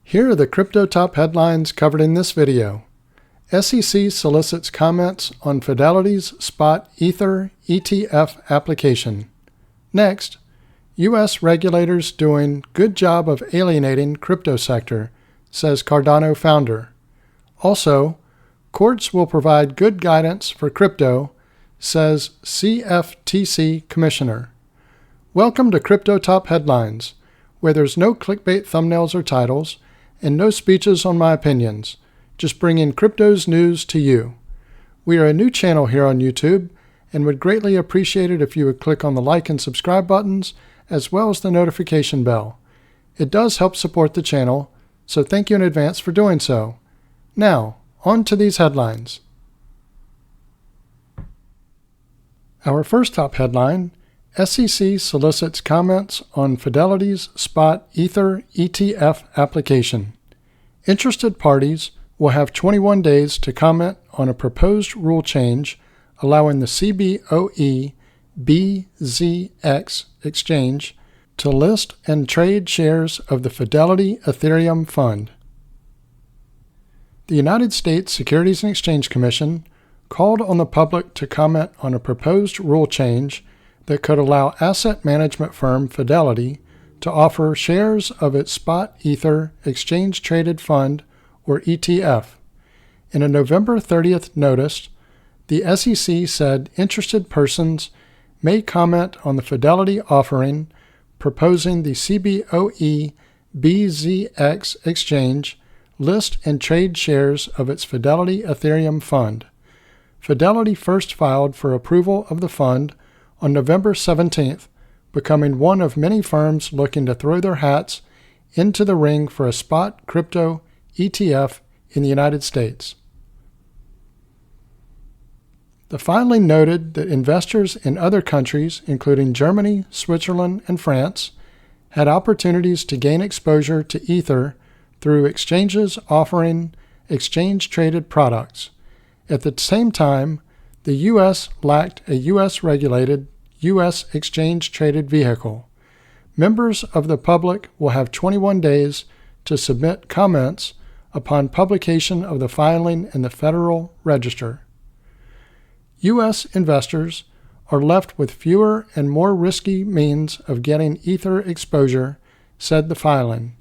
Here are the crypto top headlines covered in this video. SEC solicits comments on Fidelity's spot Ether ETF application. Next, U.S. regulators doing good job of alienating crypto sector, says Cardano founder. Also, courts will provide good guidance for crypto, says CFTC commissioner. Welcome to Crypto Top Headlines, where there's no clickbait thumbnails or titles, and no speeches on my opinions, just bringing crypto's news to you. We are a new channel here on YouTube and would greatly appreciate it if you would click on the like and subscribe buttons as well as the notification bell. It does help support the channel, so thank you in advance for doing so. Now, on to these headlines. Our first top headline: SEC solicits comments on Fidelity's spot Ether ETF application. Interested parties will have 21 days to comment on a proposed rule change allowing the CBOE BZX exchange to list and trade shares of the Fidelity Ethereum Fund. The United States Securities and Exchange Commission called on the public to comment on a proposed rule change that could allow asset management firm Fidelity to offer shares of its spot Ether exchange-traded fund, or ETF. In a November 30th notice, the SEC said interested persons may comment on the Fidelity offering proposing the CBOE BZX exchange list and trade shares of its Fidelity Ethereum Fund. Fidelity first filed for approval of the fund on November 17th, becoming one of many firms looking to throw their hats into the ring for a spot crypto ETF in the United States. The filing noted that investors in other countries, including Germany, Switzerland, and France, had opportunities to gain exposure to Ether through exchanges offering exchange-traded products. At the same time, the U.S. lacked a U.S.-regulated, U.S. exchange-traded vehicle. Members of the public will have 21 days to submit comments upon publication of the filing in the Federal Register. U.S. investors are left with fewer and more risky means of getting Ether exposure, said the filing.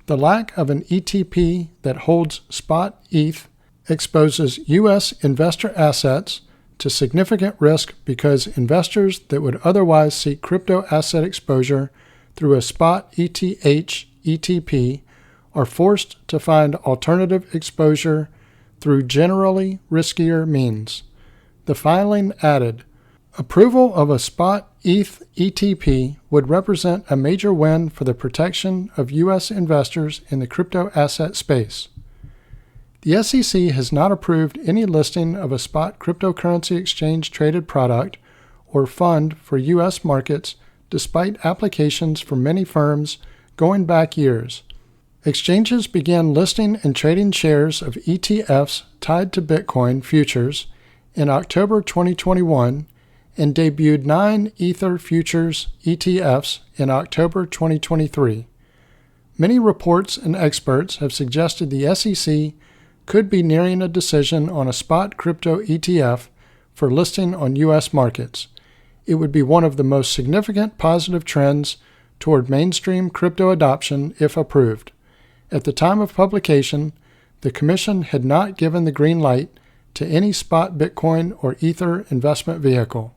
The lack of an ETP that holds spot ETH exposes U.S. investor assets to significant risk because investors that would otherwise seek crypto asset exposure through a spot ETH ETP are forced to find alternative exposure through generally riskier means. The filing added, approval of a spot ETH ETP would represent a major win for the protection of U.S. investors in the crypto asset space. The SEC has not approved any listing of a spot cryptocurrency exchange-traded product or fund for U.S. markets despite applications from many firms going back years. Exchanges began listing and trading shares of ETFs tied to Bitcoin futures in October 2021 and debuted 9 Ether futures ETFs in October 2023. Many reports and experts have suggested the SEC could be nearing a decision on a spot crypto ETF for listing on U.S. markets. It would be one of the most significant positive trends toward mainstream crypto adoption if approved. At the time of publication, the Commission had not given the green light to any spot Bitcoin or Ether investment vehicle.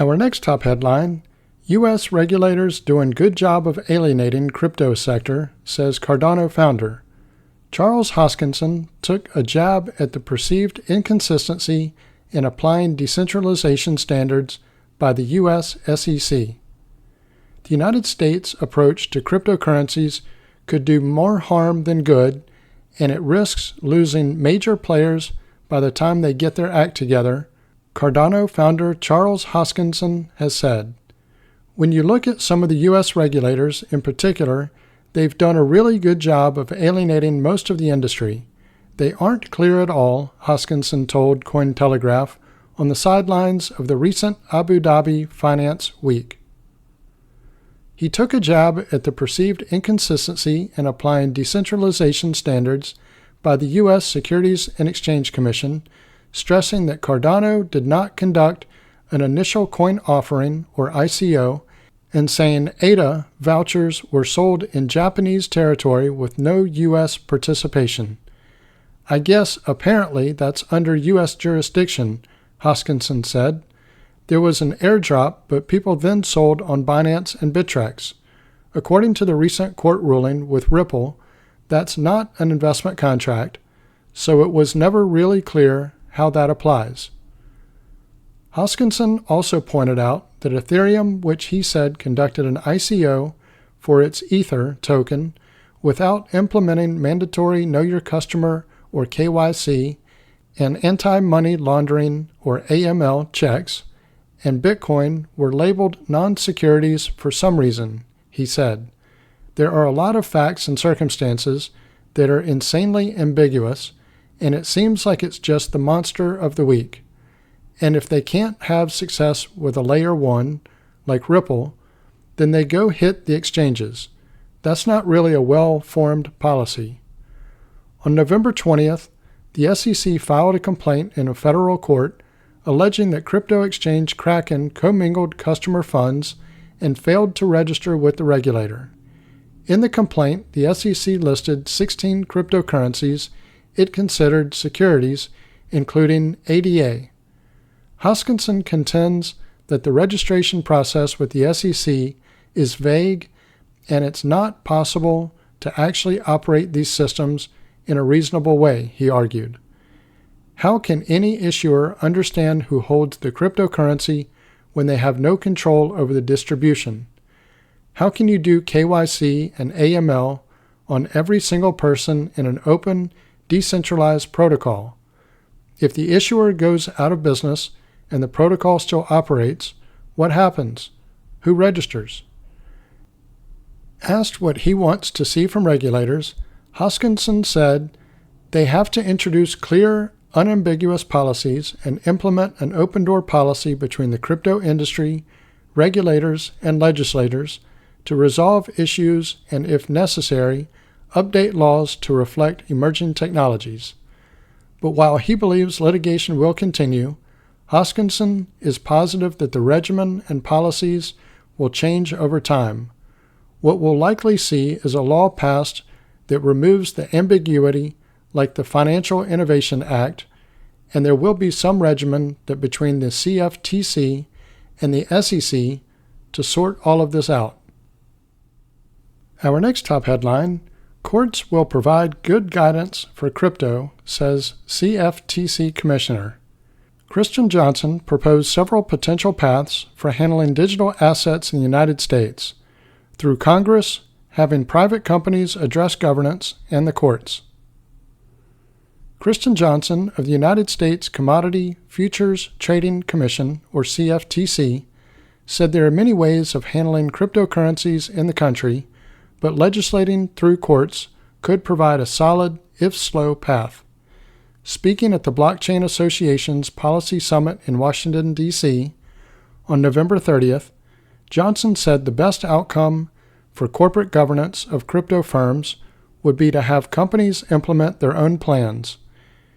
Our next top headline: U.S. regulators doing good job of alienating crypto sector, says Cardano founder. Charles Hoskinson took a jab at the perceived inconsistency in applying decentralization standards by the U.S. SEC. The United States' approach to cryptocurrencies could do more harm than good, and it risks losing major players by the time they get their act together, Cardano founder Charles Hoskinson has said. When you look at some of the U.S. regulators in particular, they've done a really good job of alienating most of the industry. They aren't clear at all, Hoskinson told Cointelegraph on the sidelines of the recent Abu Dhabi Finance Week. He took a jab at the perceived inconsistency in applying decentralization standards by the U.S. Securities and Exchange Commission, stressing that Cardano did not conduct an initial coin offering, or ICO, and saying ADA vouchers were sold in Japanese territory with no U.S. participation. I guess apparently that's under U.S. jurisdiction, Hoskinson said. There was an airdrop, but people then sold on Binance and Bittrex. According to the recent court ruling with Ripple, that's not an investment contract, so it was never really clear how that applies. Hoskinson also pointed out that Ethereum, which he said conducted an ICO for its Ether token without implementing mandatory Know Your Customer or KYC and anti-money laundering or AML checks, and Bitcoin were labeled non-securities for some reason, he said. There are a lot of facts and circumstances that are insanely ambiguous, and it seems like it's just the monster of the week. And if they can't have success with a layer 1, like Ripple, then they go hit the exchanges. That's not really a well-formed policy. On November 20th, the SEC filed a complaint in a federal court alleging that crypto exchange Kraken commingled customer funds and failed to register with the regulator. In the complaint, the SEC listed 16 cryptocurrencies it considered securities, including ADA. Hoskinson contends that the registration process with the SEC is vague and it's not possible to actually operate these systems in a reasonable way, he argued. How can any issuer understand who holds the cryptocurrency when they have no control over the distribution? How can you do KYC and AML on every single person in an open, decentralized protocol? If the issuer goes out of business and the protocol still operates, what happens? Who registers? Asked what he wants to see from regulators, Hoskinson said they have to introduce clear, unambiguous policies and implement an open-door policy between the crypto industry, regulators, and legislators to resolve issues and, if necessary, update laws to reflect emerging technologies. But while he believes litigation will continue, Hoskinson is positive that the regimen and policies will change over time. What we'll likely see is a law passed that removes the ambiguity like the Financial Innovation Act, and there will be some regimen that between the CFTC and the SEC to sort all of this out. Our next top headline, Courts will provide good guidance for crypto, says CFTC Commissioner. Christian Johnson proposed several potential paths for handling digital assets in the United States, through Congress, having private companies address governance, and the courts. Christian Johnson of the United States Commodity Futures Trading Commission, or CFTC, said there are many ways of handling cryptocurrencies in the country, but legislating through courts could provide a solid, if slow, path. Speaking at the Blockchain Association's Policy Summit in Washington, D.C., on November 30th, Johnson said the best outcome for corporate governance of crypto firms would be to have companies implement their own plans.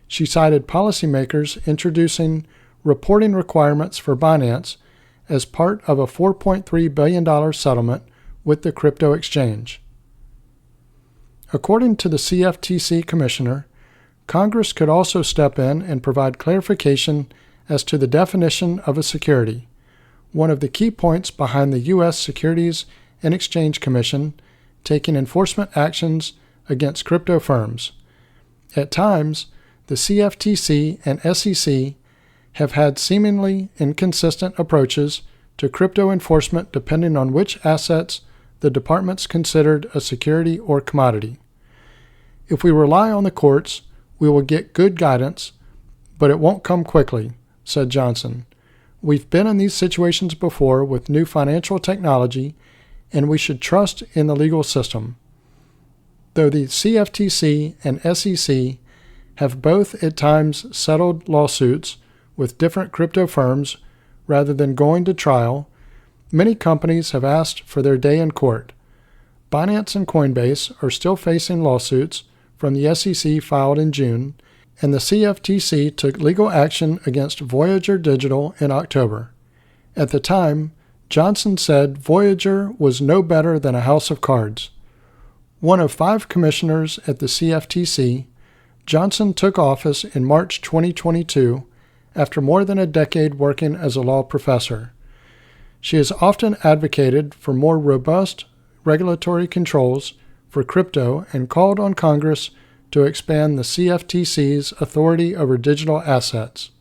She cited policymakers introducing reporting requirements for Binance as part of a $4.3 billion settlement with the crypto exchange. According to the CFTC Commissioner, Congress could also step in and provide clarification as to the definition of a security, one of the key points behind the U.S. Securities and Exchange Commission taking enforcement actions against crypto firms. At times, the CFTC and SEC have had seemingly inconsistent approaches to crypto enforcement depending on which assets the departments considered a security or commodity. If we rely on the courts, we will get good guidance, but it won't come quickly, said Johnson. We've been in these situations before with new financial technology, and we should trust in the legal system. Though the CFTC and SEC have both at times settled lawsuits with different crypto firms rather than going to trial, Many companies have asked for their day in court. Binance and Coinbase are still facing lawsuits from the SEC filed in June, and the CFTC took legal action against Voyager Digital in October. At the time, Johnson said Voyager was no better than a house of cards. One of 5 commissioners at the CFTC, Johnson took office in March 2022 after more than a decade working as a law professor. She has often advocated for more robust regulatory controls for crypto and called on Congress to expand the CFTC's authority over digital assets.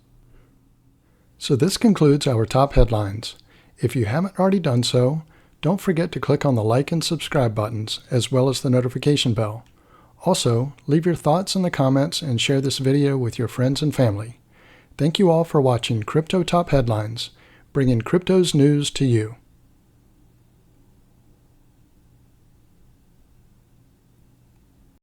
So this concludes our top headlines. If you haven't already done so, don't forget to click on the like and subscribe buttons, as well as the notification bell. Also, leave your thoughts in the comments and share this video with your friends and family. Thank you all for watching Crypto Top Headlines, bringing crypto's news to you.